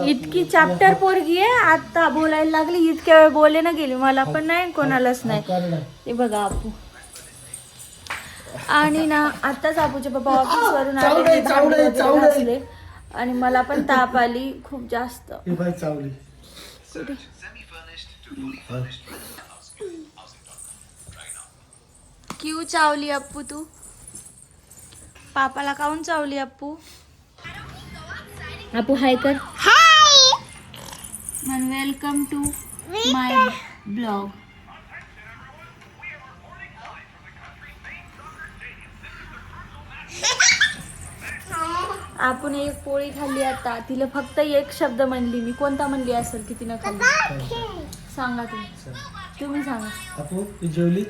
इतकी चॅप्टर पोरगी आहे, आता बोलायला लागली. इतक्या वेळ बोले ना गेली, मला पण नाही कोणालाच नाही. ते बघा आपू. आणि ना आताच आपूचे पप्पा ऑफिस वरून आले आणि मला पण ताप आली खूप जास्त. क्यू चावली अप्पू तू? पापाला काऊन चावली अप्पू? अप्पू हाय कर. हाय मन. Welcome to my blog. आपण एक पोळी खाल्ली आता. तिला फक्त एक शब्द म्हणली मी. कोणता म्हणली असेल की तिनं खाल्ली? सांगा तुम्ही सांगा. अप्पू तू जेवली?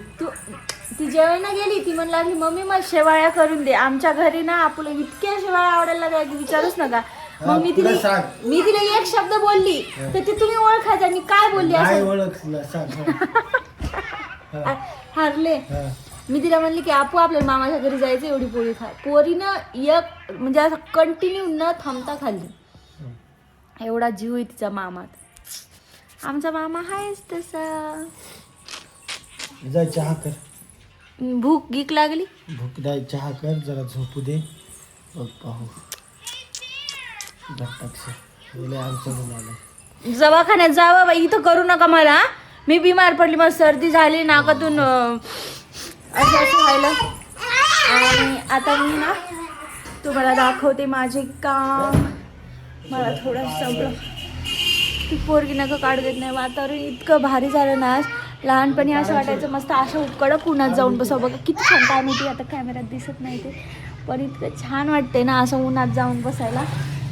ती जेवायला गेली. ती म्हणू लागली मम्मी मला शेवाळ्या करून दे. आमच्या घरी ना आपलं इतक्या शेवाळ्या आवडायला लागल्या की विचारूच नका. मग मी तिला एक शब्द बोलली तर ते तुम्ही ओळखायचा. मी काय बोलली असं हारले. मी तिला म्हणली की आपू आपल्या मामाच्या घरी जायचं, एवढी पोळी खा. पोरीनं एक म्हणजे असं कंटिन्यू न थांबता खाल्ली. एवढा जीव आहे तिचा मामात. आमचा मामा आहेच तसा. जा चहा कर. भूक गीक लागली. भूक नाही, चहा कर जरा झोपू दे. पाहू दवाखान्यात जावा बाई. इथं करू नका मला. मी बिमार पडली, मला सर्दी झाली, नाकातून असं असं व्हायला. आणि आता मी ना तुम्हाला दाखवते माझे काम. मला थोडं संपलं. ती पोरगी नका काढ देत नाही. वातावरण इतकं भारी झालं ना आज. लहानपणी असं वाटायचं मस्त अशा कडक उन्हात जाऊन बसावं. बघा किती छान. काय माहिती आता कॅमेऱ्यात दिसत नाही ते, पण इतकं छान वाटते ना असं उन्हात जाऊन बसायला.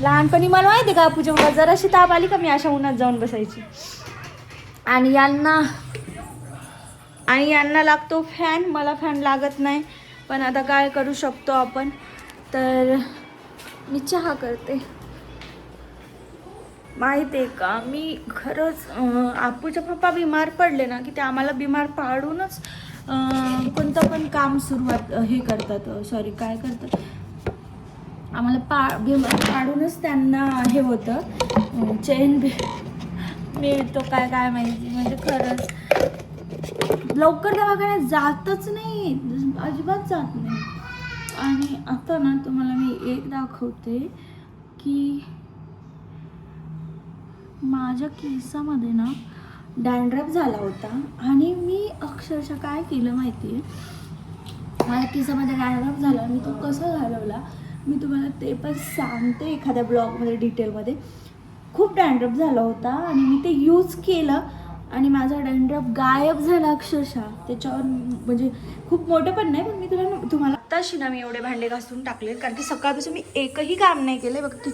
लहानपणी मला माहिती का पूजा मला जराशी ताप आली का मी अशा उन्हात जाऊन बसायची. आणि यांना लागतो फॅन, मला फॅन लागत नाही. पण आता काय करू शकतो आपण. तर मी चहा करते. माहिती आहे का मी खरंच आपूचे पप्पा बिमार पडले ना की ते आम्हाला बिमार पाडूनच कोणतं पण काम सुरुवात हे करतात. सॉरी काय करतात, आम्हाला बिमार पाडूनच त्यांना हे होतं. चैन मिळतो काय माहिती. म्हणजे खरंच लवकर दवाखान्यात जातच नाही, अजिबात जात नाही. आणि आता ना तुम्हाला मी एक दाखवते की माझ्या केसामध्ये ना डॅन्ड्रफ झाला होता. आणि मी अक्षरशः काय केलं माहिती आहे, माझ्या केसामध्ये डॅन्ड्रफ झाला. मी तो कसा घालवला मी तुम्हाला ते पण सांगते एखाद्या ब्लॉगमध्ये डिटेलमध्ये. खूप डॅन्ड्रफ झाला होता आणि मी ते यूज केलं आणि माझा डॅन्ड्रफ गायब झाला अक्षरशः. त्याच्यावर म्हणजे खूप मोठं पण नाही, पण मी तुम्हाला आत्ताशी ना मी एवढे भांडे घासून टाकले कारण की सकाळपासून मी एकही काम नाही केलं. बघ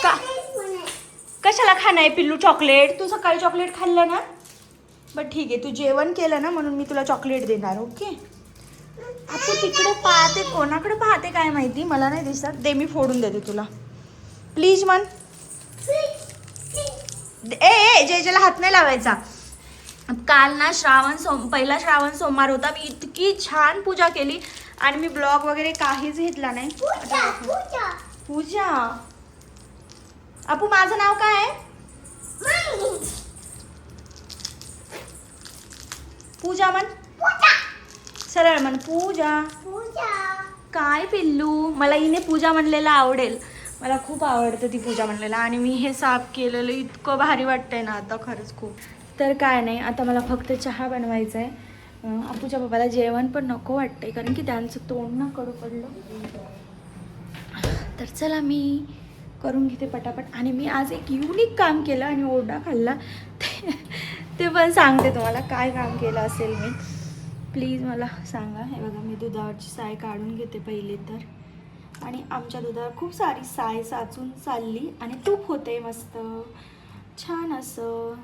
का कशाला खाणं आहे पिल्लू चॉकलेट? तू सकाळी चॉकलेट खाल्लं ना. बरं ठीक आहे, तू जेवण केलं ना म्हणून मी तुला चॉकलेट देणार. ओके. आपण तिकडे पाहते, कोणाकडे पाहते काय माहिती, मला नाही दिसत. दे मी फोडून देते तुला प्लीज. मन जेला हात नाही लावायचा. काल ना पहिला श्रावण सोमवार होता. मी इतकी छान पूजा केली आणि मी ब्लॉग वगैरे काहीच घेतला नाही. पूजा आपू माझं नाव काय आहे? पूजा मन. सरळ म्हण पूजा. काय पिल्लू, मला हिने पूजा म्हणलेलं आवडेल. मला खूप आवडतं ती पूजा म्हणलेलं. आणि मी हे साफ केलेलं इतकं भारी वाटतंय ना आता खरंच खूप. तर काय नाही, आता मला फक्त चहा बनवायचा आहे. आपूच्या बाबाला जेवण पण नको वाटतंय कारण की त्यांचं तोंड ना कडू पडलं. तर चला मी करून घेते पटापट. आणि मी आज एक युनिक काम केलं आणि ओरडा खाल्ला. ते पण सांगते तुम्हाला काय काम केलं असेल मी. प्लीज मला सांगा. हे बघा मी दुधावरची साय काढून घेते पहिले तर. आणि आमच्या दुधावर खूप सारी साय साचून चालली आणि तूप होते मस्त छान असं.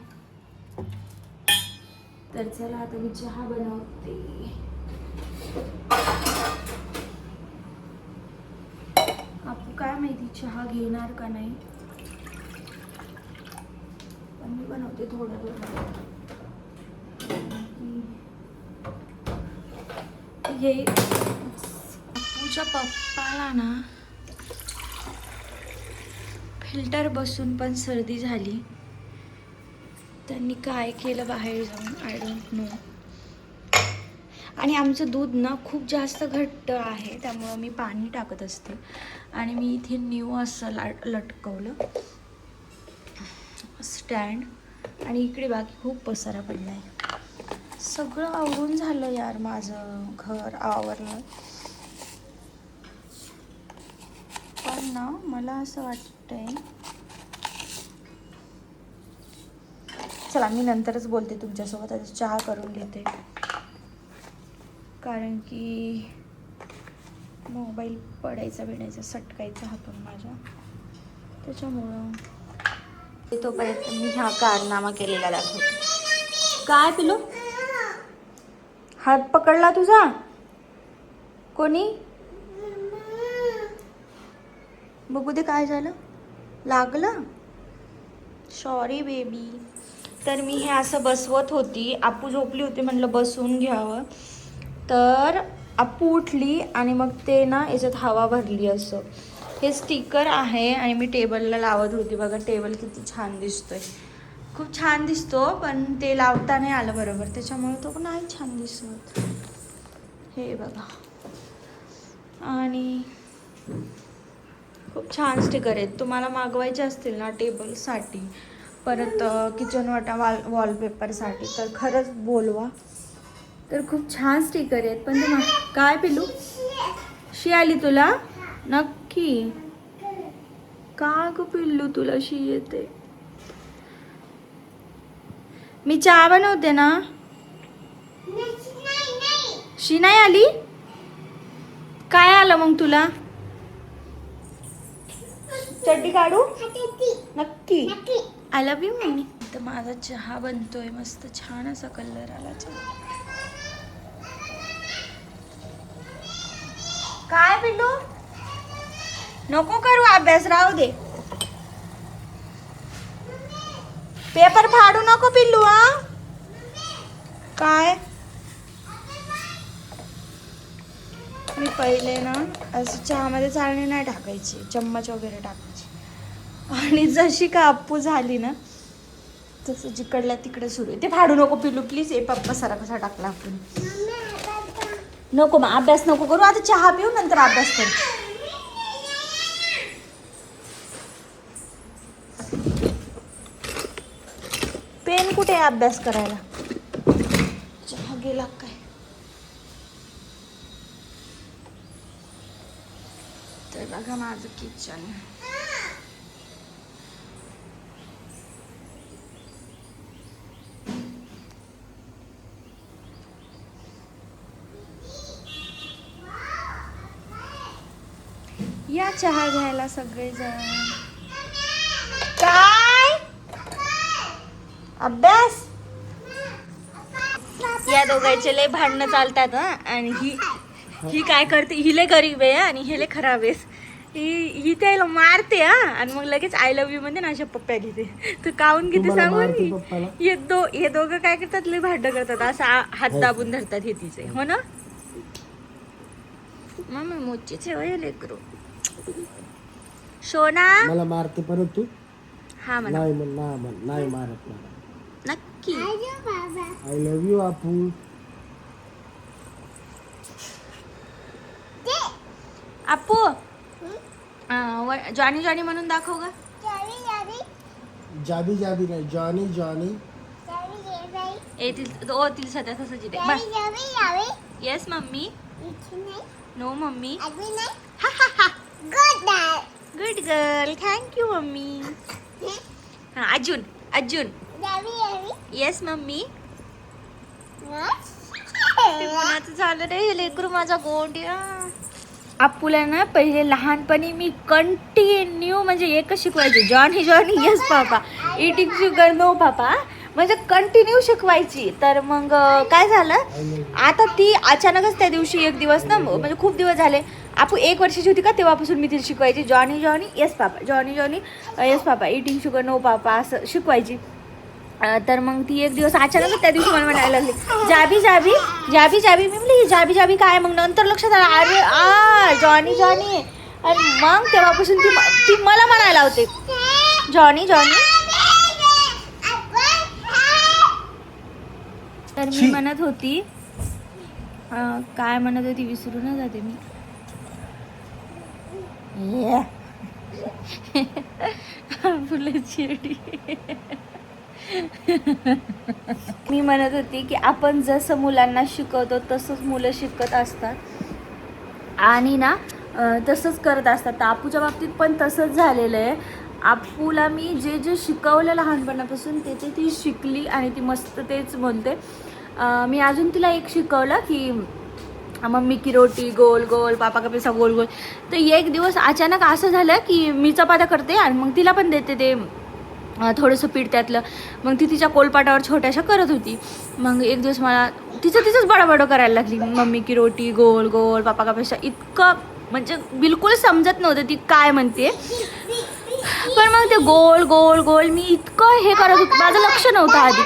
तर चला आता मी चहा बनवते. आपू काय माहिती चहा घेणार का नाही, पण मी बनवते थोडं थोडं. हे आपूच्या पप्पाला ना फिल्टर बसून पण सर्दी झाली. त्यांनी काय केलं बाहेर जाऊन आय डोंट नो. आणि आमचं दूध ना खूप जास्त घट्ट आहे, त्यामुळं मी पाणी टाकत असते. आणि मी इथे न्यू असं लटकवलं स्टँड. आणि इकडे बाकी खूप पसारा पडला आहे. सगळं आवरून झालं यार, माझं घर आवरलं. पण ना मला असं वाटतंय, चला मी नंतरच बोलते तुमच्यासोबत. आता चहा करून घेते, कारण की मोबाईल पडायचा बिडायचा सटकायचा हातून माझ्या, त्याच्यामुळं तोपर्यंत मी हा कारनामा केलेला दाखवते. काय पिलो? हात पकडला तुझा कोणी? बघू दे काय झालं. लागलं? Sorry baby. तर मी हे असं बसवत होती, आपू झोपली होती, म्हटलं बसून घ्यावं. तर आपू उठली आणि मग ते ना याच्यात हवा भरली. असं हे स्टिकर आहे आणि मी टेबलला लावत होती. बघा टेबल किती छान दिसतोय, खूप छान दिसतो, पण ते लावता नाही आलं बरोबर, त्याच्यामुळे तो नाही छान दिसत. हे बघा, आणि खूप छान स्टिकर आहेत. तुम्हाला मागवायचे असतील ना टेबलसाठी, परत किचन वाटा वॉलपेपरसाठी, तर खरंच बोलवा. तर खूप छान स्टिकर आहेत. पण ते काय पिलू, शी आली तुला? नक्की का गं पिल्लू तुला शी येते? मी चहा बनवते ना. शी नाही आली? काय आलं मग तुला? चड्डी काढू? नक्की. I love you mummy. तर माझा चहा बनतोय, मस्त छान असा कलर आला चहा. काय पिल्लू? नको करू अभ्यास, राहू दे. पेपर फाडू नको पिल्लू. हा काय? मी पहिले ना असं चहामध्ये चाळणी नाही टाकायची, चम्मच वगैरे टाकायची. आणि जशी का अप्पू झाली ना, तसं जिकडल्या तिकडे सुरू आहे. ते फाडू नको पिल्लू प्लीज. ए पप्पा सारा कसा टाकला आपण. नको मग अभ्यास नको करू, आता चहा पिऊ नंतर अभ्यास करू. पेन कुठे आहे अभ्यास करायला? चहा गेला काय? तर बघा माझं किचन. या चहा घ्यायला सगळेजण. काय अभ्यास? या दोघांचे लय भांडणं चालतात. आणि ही काय करते, ही लय गरीब आहे आणि हे लय खराब आहे. ही त्याला मारते आणि मग लगेच आय लव्ह यू मध्ये ना अशा पप्प्या घेते. तर काऊन घेते सांगून, हे दोघं काय करतात, लय भांडण करतात. असं हात दाबून धरतात हे तिचे. हो ना मम्मी, मोचीचे वय लेकरू. सोना मला मारते परत तू? हा म्हणा. नाही मारत मला. नक्की. आय लव्ह यू आपू. आपू जॉनी जॉनी म्हणून दाखव ग. जाबी जाबी नाही, जॉनी जॉनी. तिला सध्या तसंच दे. Yes mummy. No mummy. Good girl. Thank you mummy. हा अजून अजून. Yes mummy. कोणाचं झालं रे हे लेकरू माझा गोंड्या. आपूला ना पहिले लहानपणी मी कंटिन्यू म्हणजे एकच शिकवायची, जॉनी जॉनी येस पापा, इटिंग शुगर नो पापा, म्हणजे कंटिन्यू शिकवायची. तर मग काय झालं, आता ती अचानकच त्या दिवशी एक दिवस ना, म्हणजे खूप दिवस झाले, आपू 1 वर्षाची होती का तेव्हापासून मी तिला शिकवायची, जॉनी जॉनी येस पापा, जॉनी जॉनी येस पापा, इटिंग शुगर नो पापा असं शिकवायची. तर मग ती एक दिवस अचानक त्या दिवशी मला म्हणायला लागली जाबी जाबी जाबी जाबी. मी म्हणली जाबी जाबी काय? मग नंतर लक्षात आलं, अरे जॉनी जॉनी आणि मग तेव्हापासून ती मला म्हणायला होते जॉनी जॉनी. तर मी म्हणत होती काय म्हणत होती विसरून जाते मी. फुलाची अडी. मी म्हणत होती की आपण जसं मुलांना शिकवतो तसंच मुलं शिकत असतात आणि ना तसंच करत असतात. तर आपूच्या बाबतीत पण तसंच झालेलं आहे. आपूला मी जे जे शिकवलं लहानपणापासून ते ती शिकली आणि ती मस्त तेच बोलते. मी अजून तिला एक शिकवलं की मम्मी की रोटी गोल गोल पापा का पैसा गोल गोल. तर एक दिवस अचानक असं झालं की मी चपात्या करते आणि मग तिला पण देते ते थोडंसं पीठ त्यातलं. मग ती तिच्या कोलपाटावर छोट्याशा करत होती. मग एक दिवस मला तिचंच बडबड करायला लागली. मम्मी की रोटी गोल गोल पापा का पैसा. इतकं म्हणजे बिलकुल समजत नव्हतं ती काय म्हणते. पण मग ते गोल गोल गोल मी इतकं हे करत होते, माझं लक्ष नव्हतं आधी.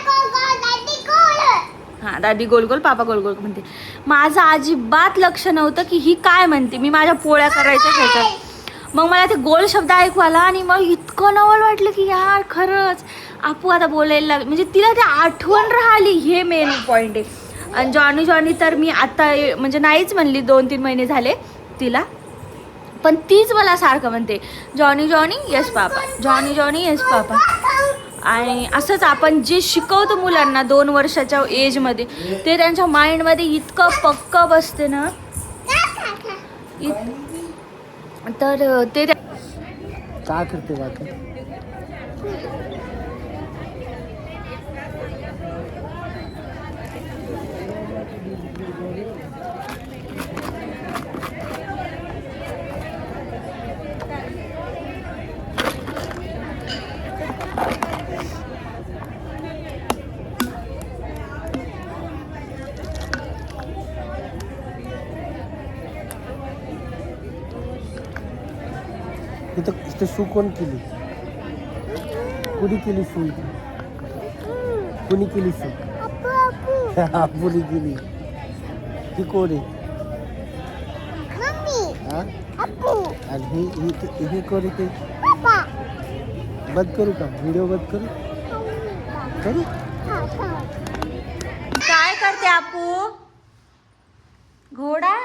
हां दादी गोल गोल पापा गोल गोल म्हणते. माझं अजिबात लक्ष नव्हतं की ही काय म्हणते. मी माझ्या पोळ्या करायच्या ह्याच्यात. मग मला ते गोल शब्द ऐकू आला आणि मग इतकं नवल वाटलं की यार खरंच आपू आता बोलायला लागली. म्हणजे तिला ते आठवण राहिली, हे मेन पॉईंट आहे. आणि जॉनी जॉनी तर मी आता म्हणजे नाहीच म्हणली 2-3 महिने झाले तिला. पण तीच मला सारखं म्हणते Johnny Johnny yes papa Johnny Johnny yes papa. आणि असंच आपण जे शिकवतो मुलांना 2 वर्षाच्या एजमध्ये ते त्यांच्या माइंडमध्ये इतकं पक्कं बसते ना. तर ते काय करते बाकी. इथं सू कोण केली. कुणी केली सू. कुणी केली सू. आपूने केली. ही कोण आहे. आणि ही कोण आहे. बंद करू का व्हिडिओ. बंद करू करू. काय करते आपू. घोडा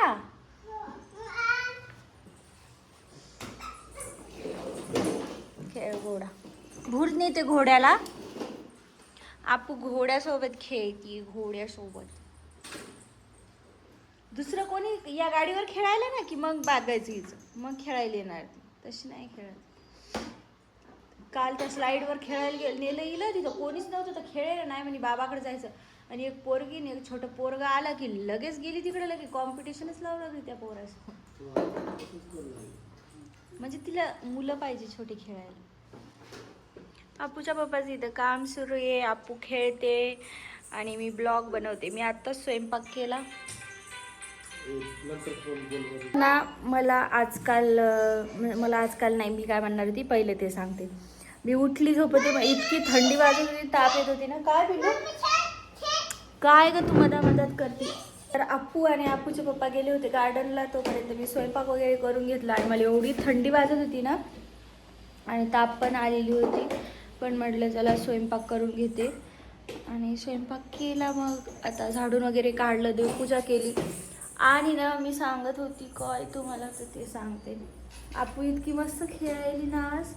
खेळ घोडा भूत नाही ते घोड्याला. आपू घोड्यासोबत खेळती घोड्यासोबत. दुसरं कोणी या गाडीवर खेळायला ना की मग बागायचं हिचं मग खेळायला येणार ती. तशी नाही खेळत. काल त्या स्लाईडवर खेळायला नेलं गेलं तिथं कोणीच नव्हतं तर खेळायला नाही म्हणे बाबाकडे जायचं. आणि एक पोरगी आणि एक छोटं पोरगा आला की लगेच गेली तिकडे. लगेच कॉम्पिटिशनच लावलं होती त्या पोरासोबत. म्हणजे तिला मुलं पाहिजे छोटी खेळायला. आपूच्या पप्पाचं इथं काम सुरू आहे. आपू खेळते आणि मी ब्लॉग बनवते. मी आत्ताच स्वयंपाक केला ना. मला आजकाल नाही मी काय म्हणणार होती पहिले ते सांगते. मी उठली झोपते इतकी थंडी वाजत होती ताप येत होती ना. काय पिलं काय ग तू मधात करते. तर आपू आणि आपूचे पप्पा गेले होते गार्डनला. तोपर्यंत मी स्वयंपाक वगैरे करून घेतला आणि मला एवढी थंडी वाजत होती ना आणि ताप पण आलेली होती. पण म्हटलं चला स्वयंपाक करून घेते आणि स्वयंपाक केला. मग आता झाडून वगैरे काढलं देवपूजा केली आणि ना मी सांगत होती काय तुम्हाला तर ते सांगते. आपू इतकी मस्त खेळायली ना आज.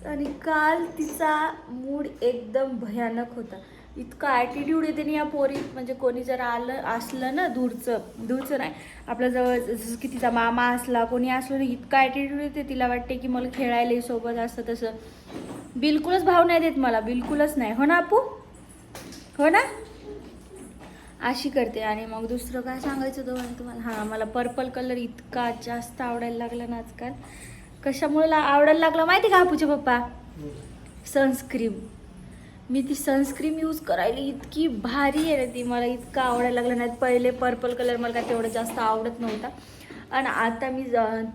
आणि काल तिचा मूड एकदम भयानक होता. इतका ॲटिट्यूड येते ना या पोरीत. म्हणजे कोणी जर असलं ना दूरचं नाही आपल्या जवळ जसं की तिचा मामा असला कोणी असलं ना इतका ॲटिट्यूड येते. तिला वाटते की मला खेळायला सोबत असतं तसं. बिलकुलच भाव नाही देत मला बिलकुलच नाही. हो ना आपू हो ना अशी करते. आणि मग दुसरं काय सांगायचं तुम्हाला. हां मला पर्पल कलर इतका जास्त आवडायला लागला ना आजकाल. कशामुळे आवडायला लागला माहिती का आपूचे पप्पा. सनस्क्रीम. मी ती सनस्क्रीम यूज करायला इतकी भारी आहे ना ती. मला इतका आवडायला लागला नाही. पहिले पर्पल कलर मला काय तेवढं जास्त आवडत नव्हता आणि आता मी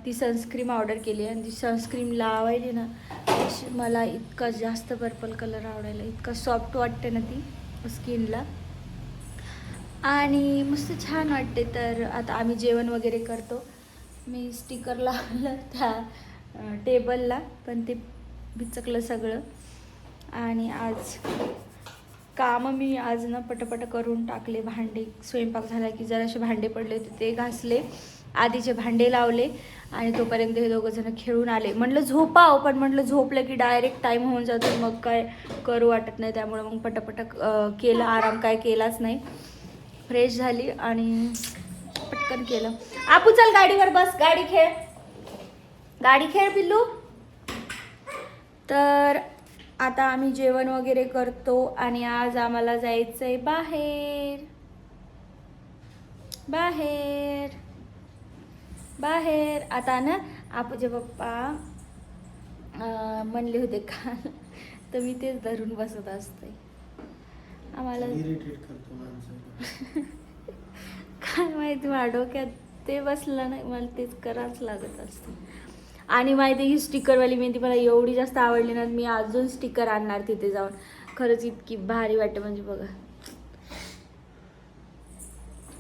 ती सनस्क्रीम ऑर्डर केली आणि ती सनस्क्रीम लावायली ना मला इतका जास्त पर्पल कलर आवडायला. इतका सॉफ्ट वाटते ना ती स्किनला आणि मस्त छान वाटते. तर आता आम्ही जेवण वगैरे करतो. मी स्टिकर लावलं त्या टेबलला, पण ते बिचकलं सगळं. आणि आज कामं मी आज ना पटापट करून टाकले. भांडे, स्वयंपाक झाला की जरासे भांडे पडले होते ते घासले, आधीचे भांडे लावले आणि तोपर्यंत हे दोघं जण खेळून आले. म्हटलं झोपाव, पण म्हटलं झोपलं की डायरेक्ट टाईम होऊन जातो, मग काय करू वाटत नाही. त्यामुळे मग पटापट केलं, आराम काय केलाच नाही. फ्रेश झाली आणि पटकन केलं. आपू चल गाडीवर बस, गाडी खेळ, गाडी खेळ पिल्लू. तर आता आम्ही जेवण वगैरे करतो आणि आज आम्हाला जायचंय बाहेर बाहेर बाहेर. आता ना आपूचे पप्पा म्हणले होते काल, तर मी तेच धरून बसत असते. आम्हाला काय माहिती, माझ्या डोक्यात ते बसलं नाही, मला तेच करावंच लागत असतं. आणि माहिती ही स्टिकरवाली मेहंदी मला एवढी जास्त आवडली ना, मी अजून स्टिकर आणणार तिथे जाऊन. खरंच इतकी भारी वाटते म्हणजे बघा.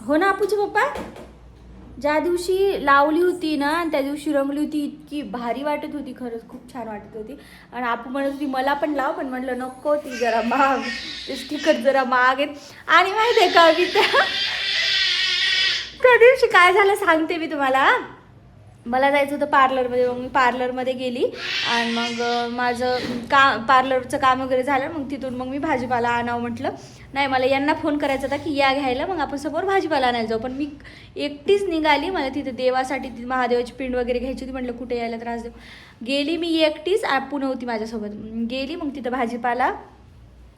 हो ना आपूचे पप्पा, ज्या दिवशी लावली होती ना त्या दिवशी रंगली होती, इतकी भारी वाटत होती. खरंच खूप छान वाटत होती. आणि आपू म्हणत होती मला पण लाव, पण म्हटलं नको, ती जरा महाग, ते स्टिकर जरा महाग आहेत. आणि माहिती आहे का, मी त्या दिवशी काय झालं सांगते मी तुम्हाला. मला जायचं होतं पार्लरमध्ये, मग मी पार्लरमध्ये गेली आणि मग माझं पार्लरचं काम वगैरे झालं. मग तिथून मग मी भाजीपाला आणावं म्हटलं. नाही, मला यांना फोन करायचा होता की या घ्यायला, मग आपण समोर भाजीपाला आणायला जाऊ. पण मी एकटीच निघाली. मला तिथे देवासाठी ती महादेवाची पिंड वगैरे घ्यायची होती. म्हटलं कुठे यायला त्रास देऊ, गेली मी एकटीच. आपू नव्हती माझ्यासोबत. गेली, मग तिथं भाजीपाला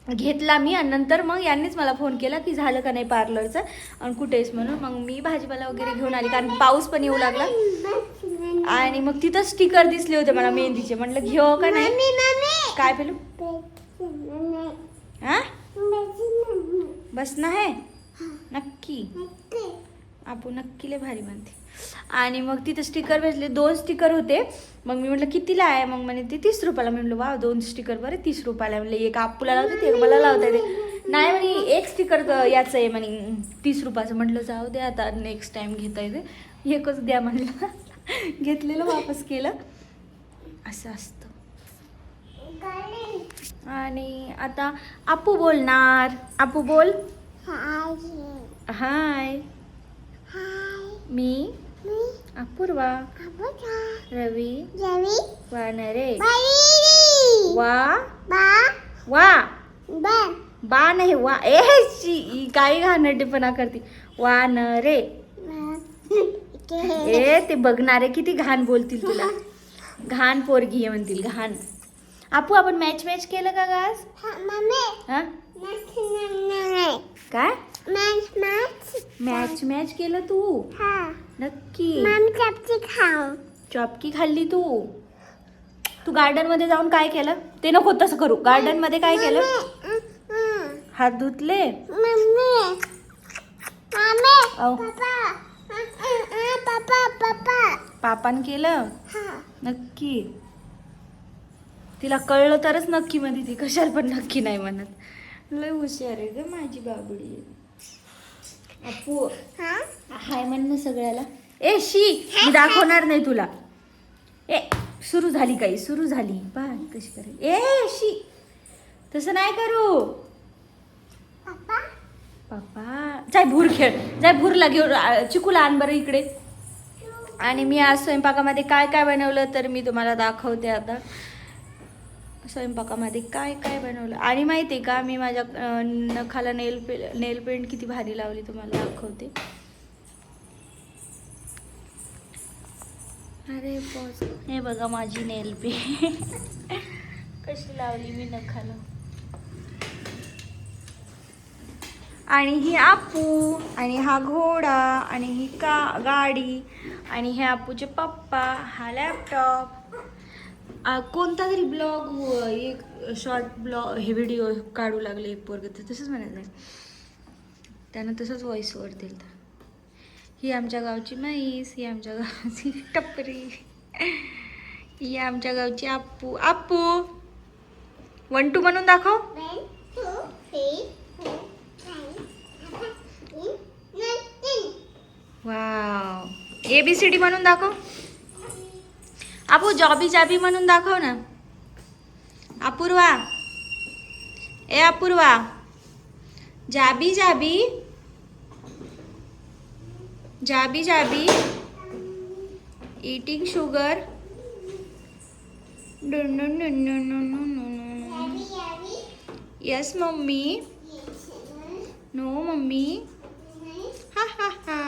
घेतला मी. आणि नंतर मग यांनीच मला फोन केला की झालं का नाही पार्लरचं आणि कुठेच म्हणून. मग मी भाजीपाला वगैरे घेऊन आली, कारण पाऊस पण येऊ लागला. आणि मग तिथं स्टिकर दिसले होते मला मेहंदीचे. म्हटलं घेऊ का नाही. काय पेलू हा बस ना आहे नक्की, आपू नक्की लय भारी म्हणते. आणि मग तिथं स्टिकर भेटले, 2 स्टिकर होते. मग मी म्हटलं कितीला आहे, मग म्हणे ते 30 रुपयाला. मी म्हटलं वा 2 स्टिकर बरं 30 रुपयाला. म्हटलं एक आपूला लावते, ते मला लावता येते. नाही म्हणे एक स्टिकर याचं आहे म्हणे 30 रुपयाचं. म्हटलं जाऊ दे आता, नेक्स्ट टाइम घेता येते, एकच द्या म्हटलं. घेतलेलं वापस केलं, असं असतं. आणि आता आपू बोलणार. आपू बोल. हाय, मी अपूर्वा, रवी वानरे, वा वा बा नाही वा, ए काही घाणेरडेपणा करते. वानरे, ए ते बघणारे किती घाण बोलतील तुला, घाण पोरगी आहे म्हणतील, घाण. आपू आपण मॅच केलं का आज? हा काय मॅच केलं तू? नक्की. चॉपकी खाल्ली तू गार्डन मध्ये जाऊन काय केलं ते नको तसं करू. गार्डन मध्ये काय केलं? हात धुतले? पापान केलं? नक्की. तिला कळलं तरच नक्की म्हणते ती, कशाला पण नक्की नाही म्हणत. लय हुशार आहे ग माझी बाबडी. अपू हाय म्हण ना सगळ्याला. ए शी, मी दाखवणार नाही तुला. ए सुरू झाली काही, सुरू झाली पा कशी करेल. ए शी, तसं नाही करू. पप्पा जाय भूर खेळ, जाय भूरला घेऊन, चिकूला आण बरं इकडे. आणि मी आज स्वयंपाकामध्ये काय काय बनवलं तर मी तुम्हाला दाखवते आता. स्वयंपाकामध्ये काय काय बनवलं. आणि माहिती आहे का, मी माझ्या नखाला नेल पेंट किती भारी लावली तुम्हाला दाखवते. अरे बॉस, हे बघा माझी नेल पेंट कशी लावली मी नखाला. आणि ही आपू, आणि हा घोडा, आणि ही गाडी, आणि हे आपूचे पप्पा, हा लॅपटॉप. कोणता तरी ब्लॉग, एक शॉर्ट ब्लॉग, हे व्हिडिओ काढू लागले एक पोरग, तसंच म्हणायचं नाही त्यानं, तसंच व्हॉइस ओव्हर दिलं. ही आमच्या गावची म्हैस, ही आमच्या गावची टपरी, ही आमच्या गावची आपू. आपू 1 2 म्हणून दाखव. 1 2 3 4 5 6 7 8 9 10. वाव. ABCD म्हणून दाखव. आपू जॉबी जाबी म्हणून दाखव ना. अपूर्वा, ए Apurva, जाबी जाबी जाबी जाबी eating sugar. No, no, no, no, no, no, no, no. Yes, mommy. No, mommy. Ha ha ha.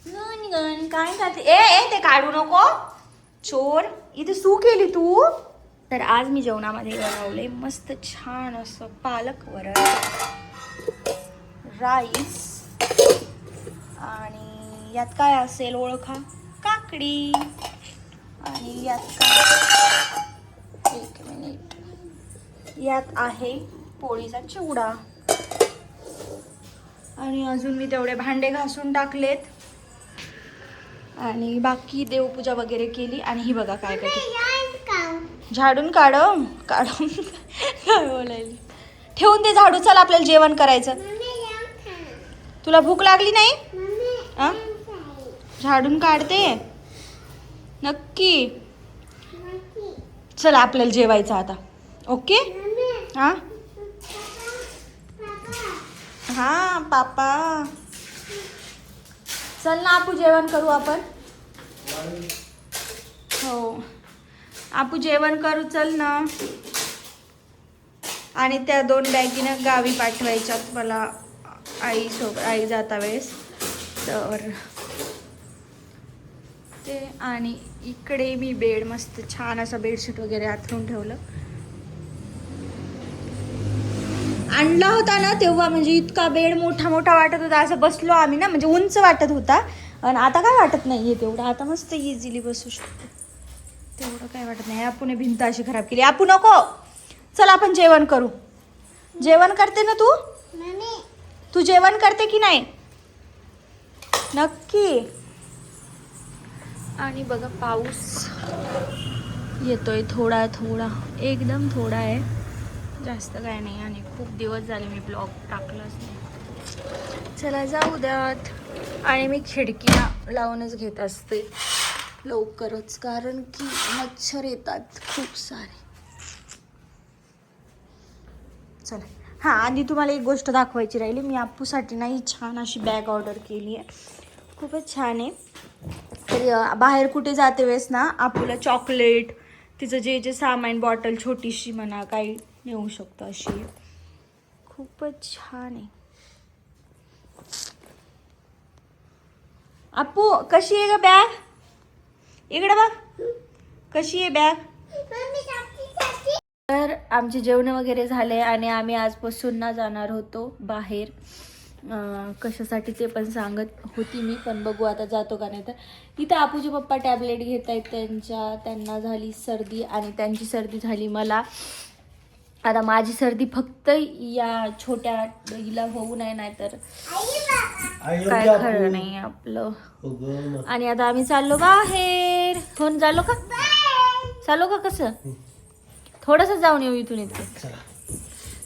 गण गण काय खाते? ए ते काढू नको चोर. इथे सू केली तू. तर आज मी जेवणामध्ये बनवले मस्त छान असं पालक वरण, राईस, आणि यात काय असेल ओळखा? काकडी. आणि यात काय, एक मिनिट, यात आहे पोळीचा चिवडा. आणि अजून मी तेवढे भांडे घासून टाकलेत आणि बाकी देवपूजा वगैरे केली. आणि ही बघा काय करते, झाडून काढून काय बोलायली, ठेवून दे झाडू. चल आपल्याला जेवण करायचं. तुला भूक लागली नाही? झाडून काढते नक्की. चल आपल्याला जेवायचं आता. ओके. हा हा पापा, चल ना आपू जेवण करू आपण. हो आपू जेवण करू, चल ना. आणि त्या 2 बॅगीनं गावी पाठवायच्यात मला आई जाता वेळेस. तर ते, आणि इकडे मी बेड मस्त छान असं बेडशीट वगैरे आथरून ठेवलं. आणला होता ना तेव्हा म्हणजे इतका बेड मोठा मोठा वाटत होता. असं बसलो आम्ही ना, म्हणजे उंच वाटत होता. आणि आता काय वाटत नाहीये तेवढं. आता मस्त इझिली बसू शकतो, तेवढं काय वाटत नाही. आपण भिंत अशी खराब केली. आपू नको, चल आपण जेवण करू. जेवण करते ना तू? तू जेवण करते की नाही? नक्की. आणि बघा पाऊस येतोय थोडा थोडा, एकदम थोडा आहे, जास्त काय नाही. आणि खूप दिवस झाले मी ब्लॉग टाकलाच नाही. चला जाऊ द्यात. आणि मी खिडकीला लावूनच घेत असते लवकरच, कारण की मच्छर येतात खूप सारे. चला हां, आधी तुम्हाला एक गोष्ट दाखवायची राहिली. मी अप्पूसाठी ना ही छान अशी बॅग ऑर्डर केली आहे, खूपच छान आहे. तर बाहेर कुठे जाते वेळेस ना अप्पूला चॉकलेट, तिचं जे जे सामान, बॉटल छोटीशी म्हणा काही नेऊ शकतो अशी. खूपच छान आहे. अप्पू कशी आहे ग बॅग? इकडे बघ कशी आहे बॅग. तर आमचे जेवण वगैरे झाले आणि आम्ही आजपासून ना जाणार होतो बाहेर. कशासाठी ते पण सांगत होती मी, पण बघू आता जातो का नाही. तर इथं अपूचे पप्पा टॅबलेट घेत आहेत त्यांना झाली सर्दी आणि त्यांची सर्दी झाली मला. आता माझी सर्दी फक्त या छोट्या हिला होऊ नये, नाही तर काय खरं नाही आपलं. आणि आता आम्ही चाललो बाहेर. फोन चाललो का? चाललो का? कसं थोडंसं जाऊन येऊ इथून इथे.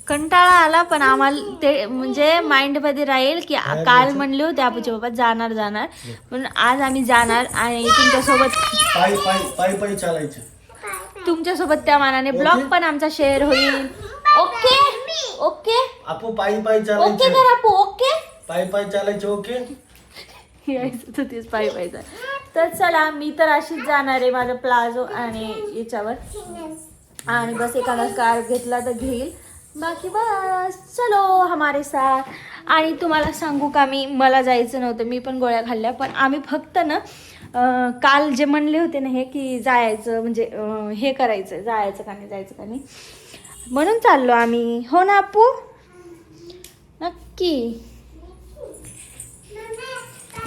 कंटाळा आला, पण आम्हाला ते म्हणजे माइंडमध्ये राहील की काल म्हणले होते आपूचे बाबा जाणार, पण आज आम्ही जाणार. आणि तुमच्यासोबत पायी चालायचं, तुमच्यासोबत त्या मानाने ब्लॉग पण आमचा शेअर होईल. ओके ओके आपू पायी चालायचं. ओके कर आपू. ओके पायी चालायचं. ओके यायचं तर तेच पायी जायचं. तर चला मी तर अशीच जाणार आहे माझा प्लाझो आणि याच्यावर. आणि बस एखादा स्कार्फ घेतला तर घेईल, बाकी बस चलो हमारे साथ. आणि तुम्हाला सांगू का, मला जायचं नव्हतं, मी पण गोळ्या खाल्ल्या, पण आम्ही फक्त ना काल जे म्हणले होते ना हे की जायचं म्हणजे हे करायचं, जायचं का नाही म्हणून चाललो आम्ही. हो ना अप्पू? नक्की.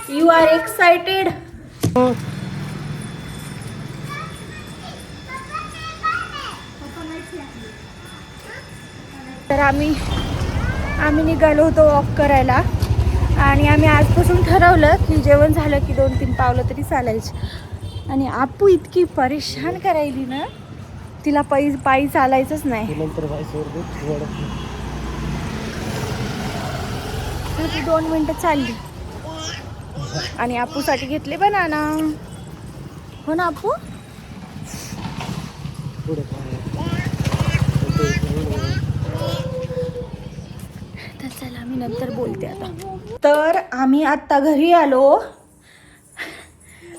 You are excited? तर आम्ही निघालो होतो वॉक करायला. आणि आम्ही आजपासून ठरवलं की जेवण झालं की 2-3 पावलं तरी चालायची. आणि अप्पू इतकी परेशान करायली ना, तिला पायी चालायचंच नाही. तर ती 2 मिनटं चालली. आणि अप्पूसाठी घेतले बनाना. हो ना अपू. पुढे काय? तर चला मी नंतर बोलते आता. तर आम्ही आत्ता घरी आलो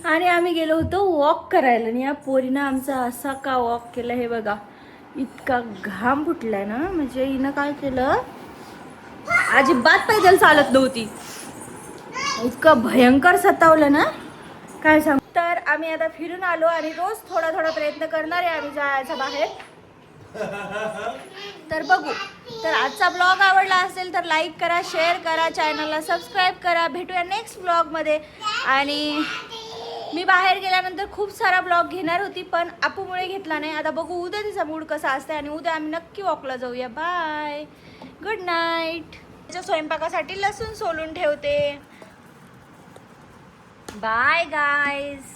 आणि आम्ही गेलो होतो वॉक करायला आणि या पोरीनं आमचा असा का वॉक केला हे बघा. इतका घाम फुटलाय ना, म्हणजे हिनं काय केलं, अजिबात पैदल चालत नव्हती. इतकं भयंकर सतावलं ना काय सांग. तर आम्ही आता फिरून आलो आणि रोज थोडा थोडा प्रयत्न करणार आहे आम्ही जायचा बाहेर. तर बघू. तर आजचा ब्लॉग आवडला असेल तर लाईक करा, शेअर करा, चॅनलला सबस्क्राईब करा. भेटूया नेक्स्ट ब्लॉगमध्ये. आणि मी बाहेर गेल्यानंतर खूप सारा ब्लॉग घेणार होती पण अपूमुळे घेतला नाही. आता बघू उद्या तिचा मूड कसा असते आणि उद्या आम्ही नक्की वॉकला जाऊया. Bye, good night. त्याच्या स्वयंपाकासाठी लसूण सोलून ठेवते. Bye guys.